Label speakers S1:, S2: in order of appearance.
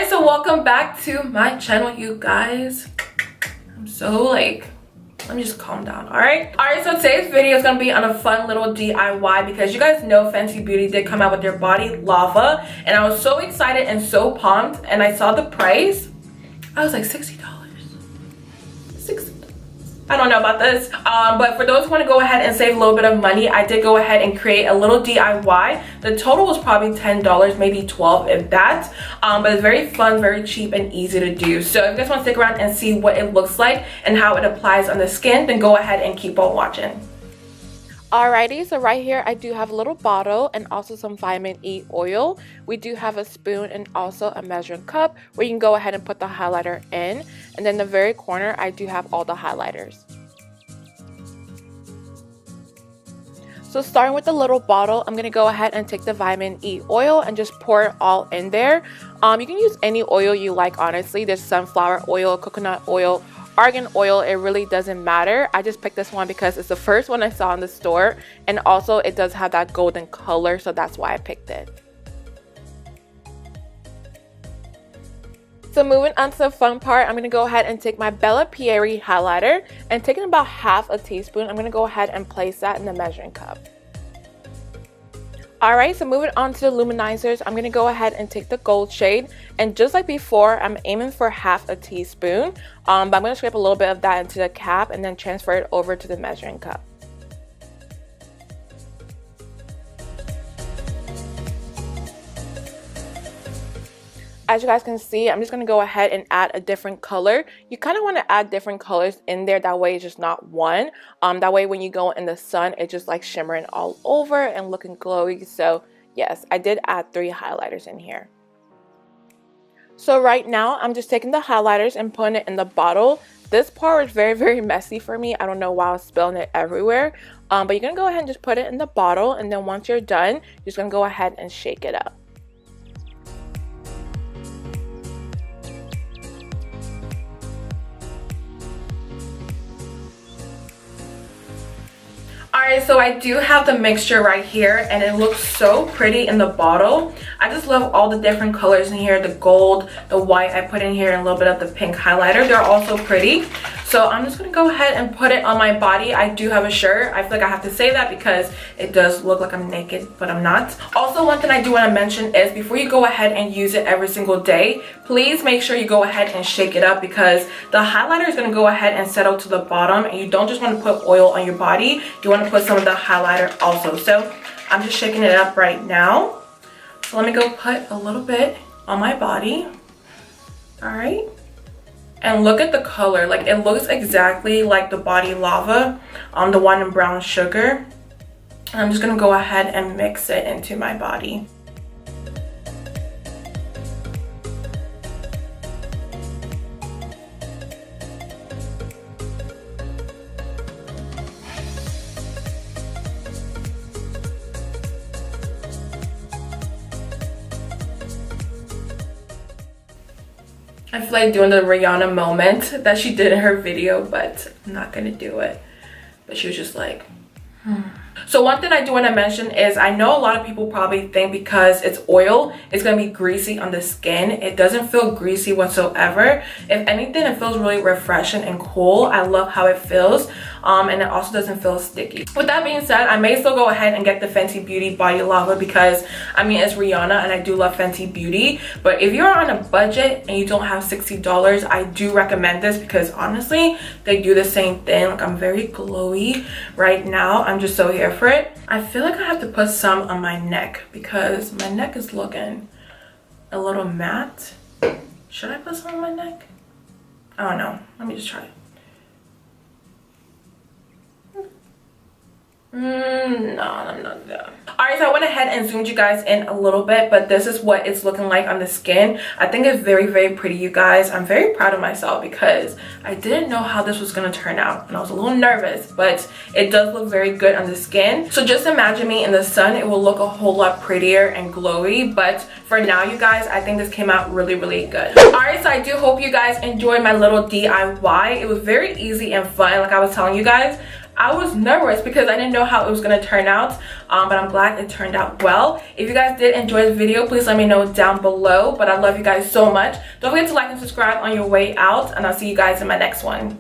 S1: Alright, so welcome back to my channel, you guys. I'm so like, let me just calm down. Alright, so today's video is gonna be on a fun little DIY because you guys know Fenty Beauty did come out with their body lava, and I was so excited and so pumped, and I saw the price. I was like $60. I don't know about this, but for those who want to go ahead and save a little bit of money, I did go ahead and create a little DIY. The total was probably $10, maybe $12 if that, but it's very fun, very cheap, and easy to do. So if you guys want to stick around and see what it looks like and how it applies on the skin, then go ahead and keep on watching. Alrighty, so right here I do have a little bottle and also some vitamin E oil. We do have a spoon and also a measuring cup where you can go ahead and put the highlighter in. And then in the very corner I do have all the highlighters. So starting with the little bottle, I'm going to go ahead and take the vitamin E oil and just pour it all in there. You can use any oil you like, honestly. There's sunflower oil, coconut oil, argan oil, it really doesn't matter. I just picked this one because it's the first one I saw in the store, and also it does have that golden color, so that's why I picked it. So moving on to the fun part, I'm going to go ahead and take my Bella Pierre highlighter, and taking about half a teaspoon, I'm going to go ahead and place that in the measuring cup. Alright, so moving on to the luminizers, I'm going to go ahead and take the gold shade, and just like before, I'm aiming for half a teaspoon, but I'm going to scrape a little bit of that into the cap and then transfer it over to the measuring cup. As you guys can see, I'm just going to go ahead and add a different color. You kind of want to add different colors in there, that way it's just not one. That way when you go in the sun, it's just like shimmering all over and looking glowy. So yes, I did add 3 highlighters in here. So right now, I'm just taking the highlighters and putting it in the bottle. This part was very messy for me. I don't know why I was spilling it everywhere. But you're going to go ahead and just put it in the bottle, and then once you're done, you're just going to go ahead and shake it up. Alright, so I do have the mixture right here, and it looks so pretty in the bottle. I just love all the different colors in here, the gold, the white I put in here, and a little bit of the pink highlighter. They're also pretty. So I'm just going to go ahead and put it on my body. I do have a shirt. I feel like I have to say that because it does look like I'm naked, but I'm not. Also, one thing I do want to mention is before you go ahead and use it every single day, please make sure you go ahead and shake it up, because the highlighter is going to go ahead and settle to the bottom, and you don't just want to put oil on your body. You want to put some of the highlighter also. So I'm just shaking it up right now. So let me go put a little bit on my body. Alright. And look at the color, like it looks exactly like the body lava, the one in brown sugar. And I'm just gonna go ahead and mix it into my body. I feel like doing the Rihanna moment that she did in her video, but I'm not gonna do it. But she was just like, So one thing I do want to mention is I know a lot of people probably think because it's oil, it's going to be greasy on the skin. It doesn't feel greasy whatsoever. If anything, it feels really refreshing and cool. I love how it feels. And it also doesn't feel sticky. With that being said, I may still go ahead and get the Fenty Beauty Body Lava because, I mean, it's Rihanna and I do love Fenty Beauty. But if you're on a budget and you don't have $60, I do recommend this because honestly, they do the same thing. Like, I'm very glowy right now. I'm just so here for it. I feel like I have to put some on my neck because my neck is looking a little matte. Should I put some on my neck? I don't know. Let me just try it. No, I'm not done. Alright, so I went ahead and zoomed you guys in a little bit, but this is what it's looking like on the skin. I think it's very pretty, you guys. I'm very proud of myself because I didn't know how this was going to turn out, and I was a little nervous, but it does look very good on the skin. So just imagine me in the sun. It will look a whole lot prettier and glowy, but for now, you guys, I think this came out really good. Alright, so I do hope you guys enjoyed my little DIY. It was very easy and fun. Like I was telling you guys, I was nervous because I didn't know how it was going to turn out, but I'm glad it turned out well. If you guys did enjoy the video, please let me know down below. But I love you guys so much. Don't forget to like and subscribe on your way out, and I'll see you guys in my next one.